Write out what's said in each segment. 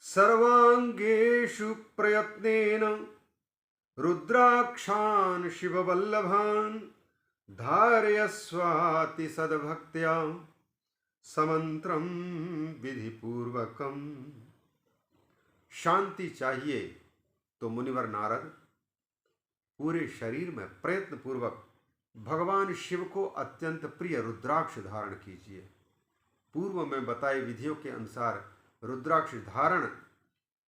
सर्वांगेषु प्रयत्नेन रुद्राक्षान् शिववल्लभान् धारयस्वाति सद्भक्त्या समंत्रम विधिपूर्वकम। शांति चाहिए तो मुनिवर नारद पूरे शरीर में प्रयत्न पूर्वक भगवान शिव को अत्यंत प्रिय रुद्राक्ष धारण कीजिए। पूर्व में बताई विधियों के अनुसार रुद्राक्ष धारण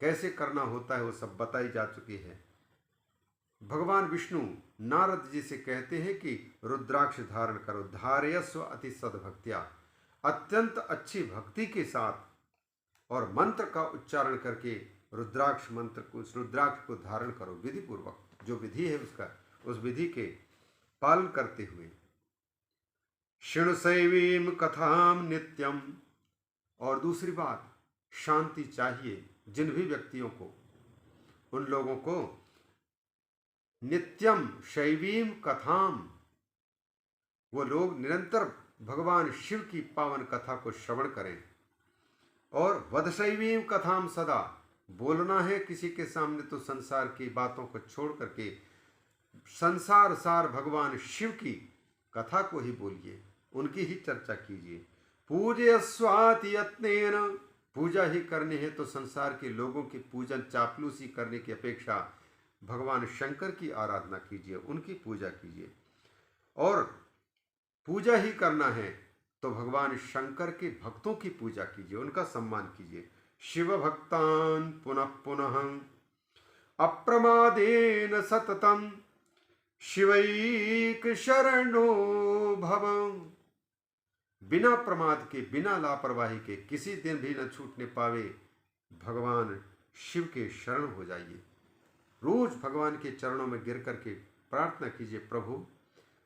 कैसे करना होता है वो सब बताई जा चुकी है। भगवान विष्णु नारद जी से कहते हैं कि रुद्राक्ष धारण करो, धारयस्व अति सद्भक्त्या, अत्यंत अच्छी भक्ति के साथ और मंत्र का उच्चारण करके रुद्राक्ष मंत्र को, रुद्राक्ष को धारण करो विधि पूर्वक। जो विधि है उसका, उस विधि के पालन करते हुए। शृणु शैवीं कथाम नित्यम। और दूसरी बात, शांति चाहिए जिन भी व्यक्तियों को, उन लोगों को नित्यम शैवीं कथाम, वो लोग निरंतर भगवान शिव की पावन कथा को श्रवण करें। और वदशैवीं कथाम सदा, बोलना है किसी के सामने तो संसार की बातों को छोड़ करके संसार सार भगवान शिव की कथा को ही बोलिए, उनकी ही चर्चा कीजिए। पूजयस्वाति यत्नेन, पूजा ही करनी है तो संसार के लोगों की पूजन चापलूसी करने की अपेक्षा भगवान शंकर की आराधना कीजिए, उनकी पूजा कीजिए। और पूजा ही करना है तो भगवान शंकर के भक्तों की पूजा कीजिए, उनका सम्मान कीजिए। शिव भक्तान पुनः पुनः अप्रमादेन सततम शिवैक शरणो भव। बिना प्रमाद के, बिना लापरवाही के, किसी दिन भी न छूटने पावे भगवान शिव के शरण हो जाइए। रोज भगवान के चरणों में गिर करके प्रार्थना कीजिए, प्रभु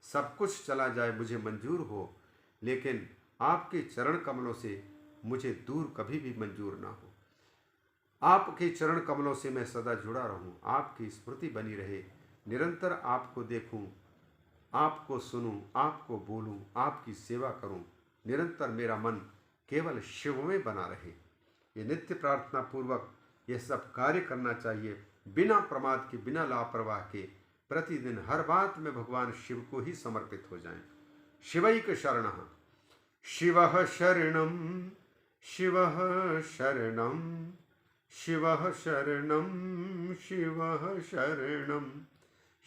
सब कुछ चला जाए मुझे मंजूर हो, लेकिन आपके चरण कमलों से मुझे दूर कभी भी मंजूर ना हो। आपके चरण कमलों से मैं सदा जुड़ा रहूं, आपकी स्मृति बनी रहे, निरंतर आपको देखूं, आपको सुनूं, आपको बोलूं, आपकी सेवा करूं, निरंतर मेरा मन केवल शिव में बना रहे। ये नित्य प्रार्थना पूर्वक यह सब कार्य करना चाहिए, बिना प्रमाद के, बिना लापरवाह के। प्रतिदिन हर बात में भगवान शिव को ही समर्पित हो जाएं। शिवैक शरणः, शिवः शरणं, शिवः शरणं, शिवः शरणं, शिवः शरणं,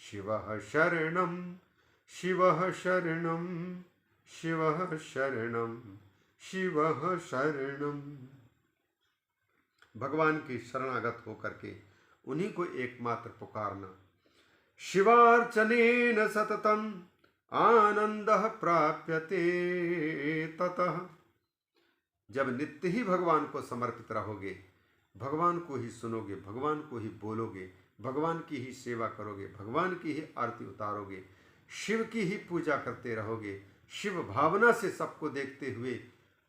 शिवः शरणं, शिवः शरणं, शिवः शरणं, शिवः शरणं। भगवान की शरणागत होकर के उन्हीं को एकमात्र पुकारना। शिवार्चनेन सततम आनंदः प्राप्यते ततः। जब नित्य ही भगवान को समर्पित रहोगे, भगवान को ही सुनोगे, भगवान को ही बोलोगे, भगवान की ही सेवा करोगे, भगवान की ही आरती उतारोगे, शिव की ही पूजा करते रहोगे, शिव भावना से सबको देखते हुए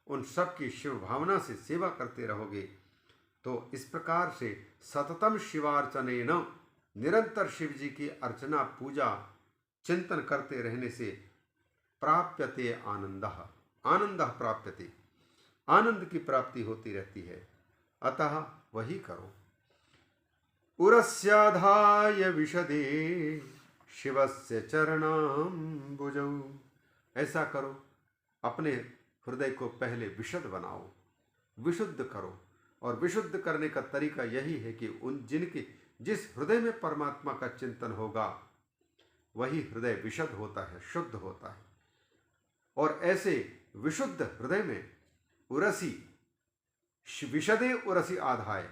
उन सब की शिव भावना से सेवा करते रहोगे, तो इस प्रकार से सततम शिवार्चनेन, निरंतर शिव जी की अर्चना पूजा चिंतन करते रहने से प्राप्यते आनंदः, आनंदः प्राप्यते, आनंद की प्राप्ति होती रहती है। अतः वही करो। उरस्याधाय विशदे शिवस्य चरणाम्बुजौ। ऐसा करो, अपने हृदय को पहले विशद बनाओ, विशुद्ध करो। और विशुद्ध करने का तरीका यही है कि उन जिनके जिस हृदय में परमात्मा का चिंतन होगा वही हृदय विशद होता है, शुद्ध होता है। और ऐसे विशुद्ध हृदय में उरसी, विशदे उरसी आधाय,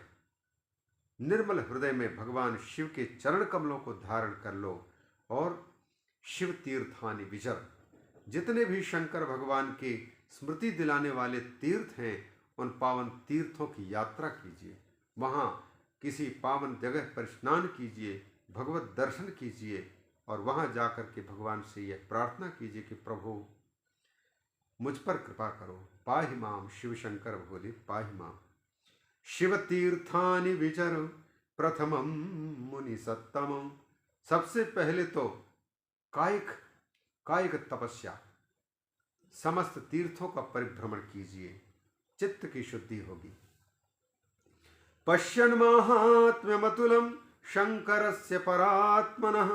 निर्मल हृदय में भगवान शिव के चरण कमलों को धारण कर लो। और शिव तीर्थानि विचर, जितने भी शंकर भगवान के स्मृति दिलाने वाले तीर्थ हैं, उन पावन तीर्थों की यात्रा कीजिए। वहाँ किसी पावन जगह पर स्नान कीजिए, भगवत दर्शन कीजिए और वहाँ जाकर के भगवान से यह प्रार्थना कीजिए कि प्रभु मुझ पर कृपा करो, पाहि माम शिव शंकर भोले पाहि माम। शिव तीर्थानि विचर प्रथमम मुनि सत्तमम। सबसे पहले तो कायिक तपस्या, समस्त तीर्थों का परिभ्रमण कीजिए, चित्त की शुद्धि होगी। पश्यन् माहात्म्यमतुलं शंकरस्य परात्मनः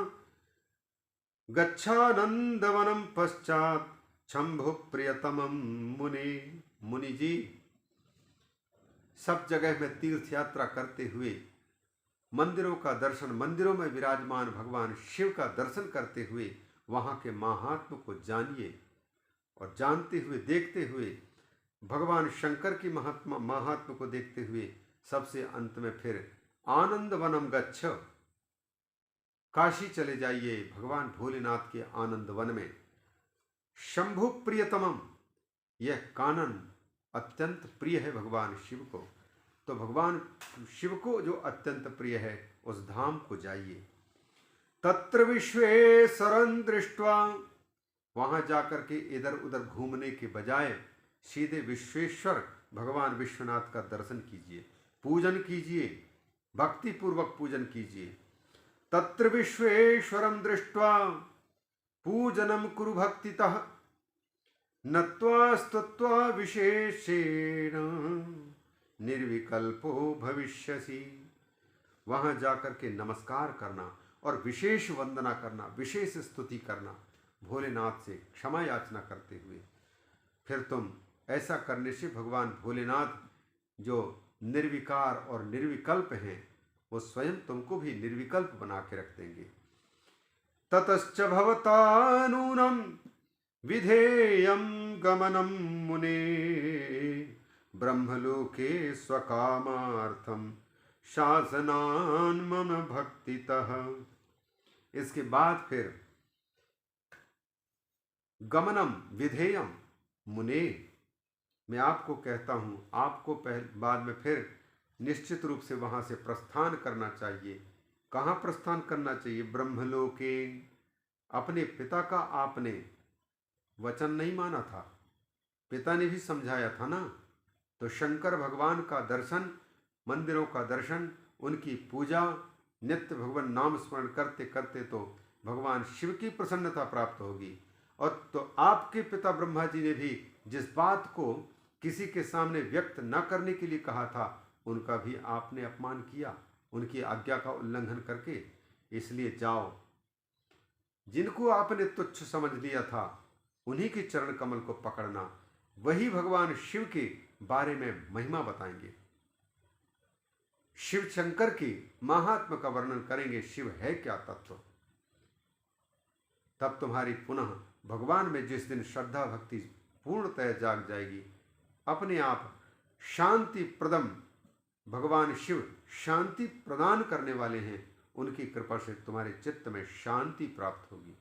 गच्छानंदवनं पश्चात् शंभु प्रियतमं मुने। मुनि जी, सब जगह में तीर्थ यात्रा करते हुए मंदिरों का दर्शन, मंदिरों में विराजमान भगवान शिव का दर्शन करते हुए वहाँ के महात्म को जानिए और जानते हुए देखते हुए भगवान शंकर की महात्म को देखते हुए सबसे अंत में फिर आनंद वनम गच्छ, काशी चले जाइए भगवान भोलेनाथ के आनंद वन में। शंभु प्रियतमम, यह कानन अत्यंत प्रिय है भगवान शिव को, तो भगवान शिव को जो अत्यंत प्रिय है उस धाम को जाइए। तत्र विश्वेश्वरं दृष्ट्वा, वहां जाकर के इधर उधर घूमने के बजाय सीधे विश्वेश्वर भगवान विश्वनाथ का दर्शन कीजिए, पूजन कीजिए, भक्ति पूर्वक पूजन कीजिए। तत्र विश्वेश्वरं दृष्ट्वा पूजनम कुरु भक्तितः नत्वा स्तुत्वा विशेषेण निर्विकल्पो भविष्यसि। वहां जाकर के नमस्कार करना और विशेष वंदना करना, विशेष स्तुति करना, भोलेनाथ से क्षमा याचना करते हुए, फिर तुम ऐसा करने से भगवान भोलेनाथ जो निर्विकार और निर्विकल्प हैं वो स्वयं तुमको भी निर्विकल्प बना के रख देंगे। ततश्च भवता नूनं विधेयं गमनं मुने ब्रह्मलोके स्वकामार्थं शासनान् मम भक्तितः। इसके बाद फिर गमनम विधेयम मुने, मैं आपको कहता हूं, आपको बाद में फिर निश्चित रूप से वहां से प्रस्थान करना चाहिए। कहाँ प्रस्थान करना चाहिए? ब्रह्मलोके। अपने पिता का आपने वचन नहीं माना था, पिता ने भी समझाया था ना, तो शंकर भगवान का दर्शन, मंदिरों का दर्शन, उनकी पूजा, नित्य भगवान नाम स्मरण करते करते तो भगवान शिव की प्रसन्नता प्राप्त होगी। और तो आपके पिता ब्रह्मा जी ने भी जिस बात को किसी के सामने व्यक्त न करने के लिए कहा था, उनका भी आपने अपमान किया, उनकी आज्ञा का उल्लंघन करके। इसलिए जाओ, जिनको आपने तुच्छ समझ लिया था उन्हीं के चरण कमल को पकड़ना, वही भगवान शिव के बारे में महिमा बताएंगे, शिव शंकर की महात्मा का वर्णन करेंगे, शिव है क्या तत्व। तब तुम्हारी पुनः भगवान में जिस दिन श्रद्धा भक्ति पूर्णतः जाग जाएगी, अपने आप शांति प्रदम, भगवान शिव शांति प्रदान करने वाले हैं, उनकी कृपा से तुम्हारे चित्त में शांति प्राप्त होगी,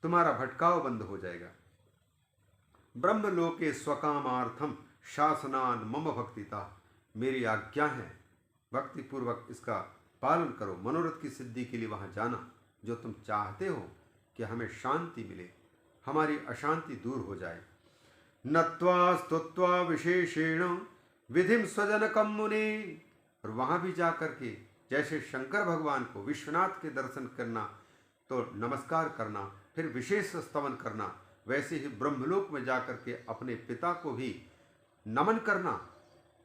तुम्हारा भटकाव बंद हो जाएगा। ब्रह्मलोके स्वकामार्थम शासनान मम भक्तिता, मेरी आज्ञा है, भक्ति पूर्वक इसका पालन करो। मनोरथ की सिद्धि के लिए वहां जाना, जो तुम चाहते हो कि हमें शांति मिले, हमारी अशांति दूर हो जाए। नत्वा स्तुत्वा विशेषेण विधिम स्वजनकम मुने, और वहां भी जाकर के जैसे शंकर भगवान को विश्वनाथ के दर्शन करना तो नमस्कार करना, फिर विशेष स्तवन करना, वैसे ही ब्रह्मलोक में जाकर के अपने पिता को भी नमन करना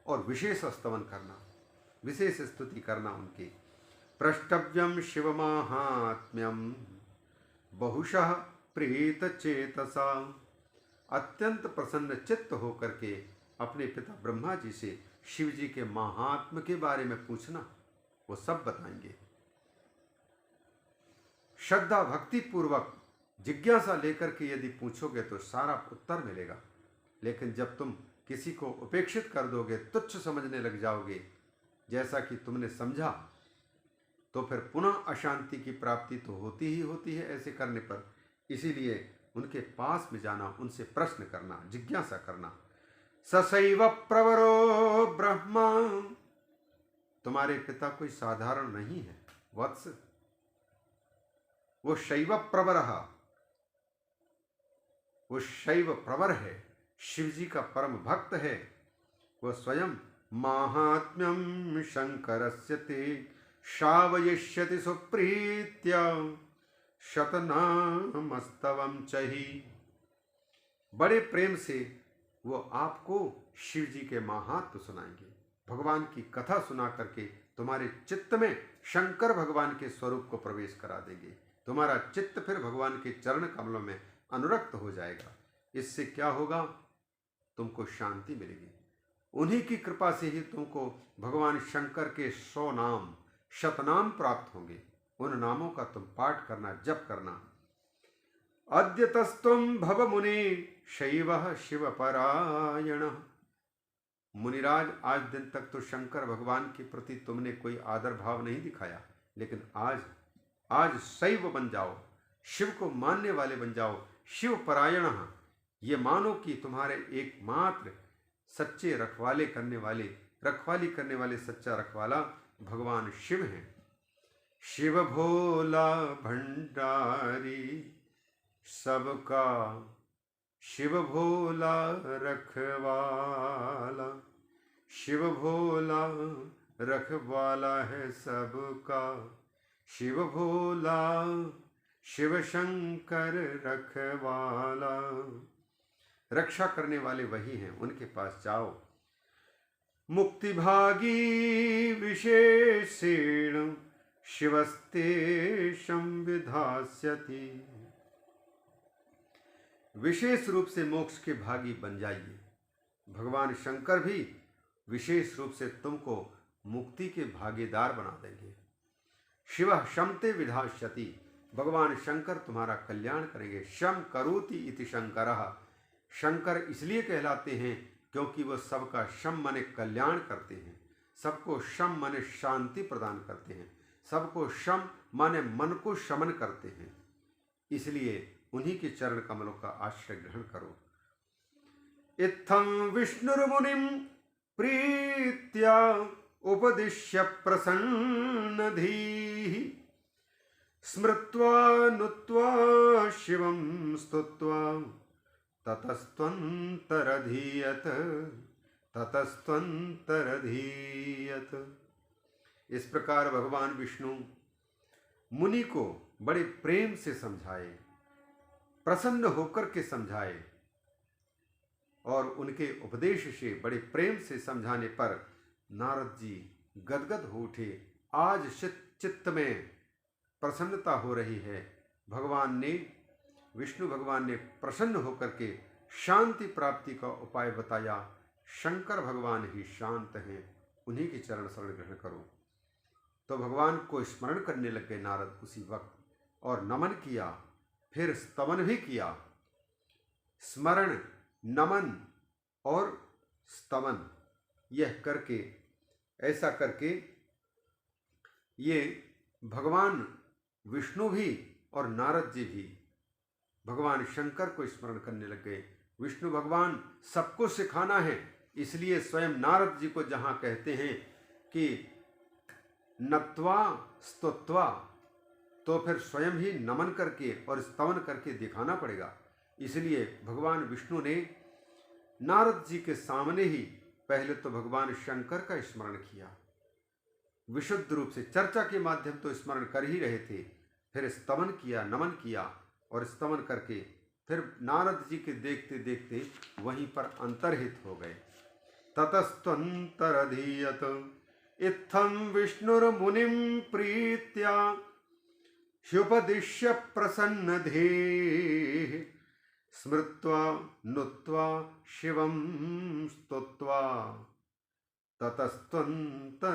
और विशेष स्तवन करना, विशेष स्तुति करना उनकी। प्रष्टव्यम शिव माहात्म्यम बहुशः प्रीत चेतसा, अत्यंत प्रसन्न चित्त होकर के अपने पिता ब्रह्मा जी से शिव जी के महात्म्य के बारे में पूछना, वो सब बताएंगे। श्रद्धा भक्ति पूर्वक जिज्ञासा लेकर के यदि पूछोगे तो सारा उत्तर मिलेगा, लेकिन जब तुम किसी को उपेक्षित कर दोगे, तुच्छ समझने लग जाओगे, जैसा कि तुमने समझा, तो फिर पुनः अशांति की प्राप्ति तो होती ही होती है ऐसे करने पर। इसीलिए उनके पास में जाना, उनसे प्रश्न करना, जिज्ञासा करना। ससैव प्रवरो ब्रह्मा, तुम्हारे पिता कोई साधारण नहीं है वत्स, वो शैव प्रवरः, वो शैव प्रवर है, शिव जी का परम भक्त है, वो स्वयं माहात्म्यम शंकरस्य ते श्रावयिष्यति सुप्रीत्या शतनामस्तवं चहि, बड़े प्रेम से वो आपको शिव जी के महात्म्य सुनाएंगे, भगवान की कथा सुना करके तुम्हारे चित्त में शंकर भगवान के स्वरूप को प्रवेश करा देंगे। तुम्हारा चित्त फिर भगवान के चरण कमलों में अनुरक्त हो जाएगा। इससे क्या होगा? तुमको शांति मिलेगी। उन्हीं की कृपा से ही तुमको भगवान शंकर के 100 नाम, शतनाम प्राप्त होंगे। उन नामों का तुम पाठ करना, जप करना। अद्यतस्त्वं भव मुने शैवः शिवपरायण। मुनिराज, आज दिन तक तो शंकर भगवान के प्रति तुमने कोई आदर भाव नहीं दिखाया, लेकिन आज शैव बन जाओ, शिव को मानने वाले बन जाओ। शिव परायण, ये मानो कि तुम्हारे एकमात्र सच्चे रखवाली करने वाले सच्चा रखवाला भगवान शिव हैं। शिव भोला भंडारी सबका, शिव भोला रखवाला, शिव भोला रखवाला है सबका, शिव भोला शिव शंकर रखवाला। रक्षा करने वाले वही हैं, उनके पास जाओ। मुक्ति भागी विशेषेण शिवस्तेषं विधास्यति। विशेष रूप से मोक्ष के भागी बन जाइए। भगवान शंकर भी विशेष रूप से तुमको मुक्ति के भागीदार बना देंगे। शिवः शमते विधास्यति, भगवान शंकर तुम्हारा कल्याण करेंगे। शम करोति इति शंकरः, शंकर इसलिए कहलाते हैं क्योंकि वह सबका शम माने कल्याण करते हैं, सबको शम माने शांति प्रदान करते हैं, सबको शम माने मन को शमन करते हैं। इसलिए उन्हीं के चरण कमलों का आश्रय ग्रहण करो। इत्थं विष्णुर्मुनिं प्रीत्या उपदिश्य प्रसन्नधीः स्मृत्वा नुत्वा शिवं स्तुत्वा ततस्त्वन्तरधीयत। इस प्रकार भगवान विष्णु मुनि को बड़े प्रेम से समझाए, प्रसन्न होकर के समझाए, और उनके उपदेश से बड़े प्रेम से समझाने पर नारद जी गदगद हो उठे। आज चित्त में प्रसन्नता हो रही है। विष्णु भगवान ने प्रसन्न होकर के शांति प्राप्ति का उपाय बताया। शंकर भगवान ही शांत हैं, उन्हीं के चरण शरण ग्रहण करो। तो भगवान को स्मरण करने लग गए नारद उसी वक्त, और नमन किया, फिर स्तवन भी किया। स्मरण, नमन और स्तवन, यह करके, ऐसा करके ये भगवान विष्णु भी और नारद जी भी भगवान शंकर को स्मरण करने लग गए। विष्णु भगवान सबको सिखाना है, इसलिए स्वयं नारद जी को जहाँ कहते हैं कि नत्वा स्तुत्वा, तो फिर स्वयं ही नमन करके और स्तवन करके दिखाना पड़ेगा। इसलिए भगवान विष्णु ने नारद जी के सामने ही पहले तो भगवान शंकर का स्मरण किया, विशुद्ध रूप से चर्चा के माध्यम तो स्मरण कर ही रहे थे, फिर स्तवन किया, नमन किया, और स्तवन करके फिर नारद जी के देखते देखते वहीं पर अंतर्हित हो गए। ततस्त्वन्तरधीयत इत्थं विष्णुर्मुनिं प्रीत्या ह्युपदिश्य प्रसन्नधीः स्मृत्वा नुत्वा शिवं स्तुत्वा ततस्त्वन्तरधीयत।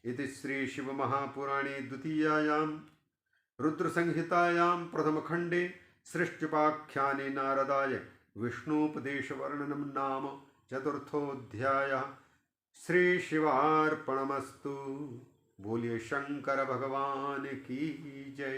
इति श्री शिव महापुराणे द्वितीयायां रुद्रसंहितायां प्रथमखण्डे सृष्टिपाख्याने नारदाय विष्णुपदेशवर्णनं नाम चतुर्थोऽध्यायः। श्री शिवार्पणमस्तु। बोलिए शंकर भगवान की जय।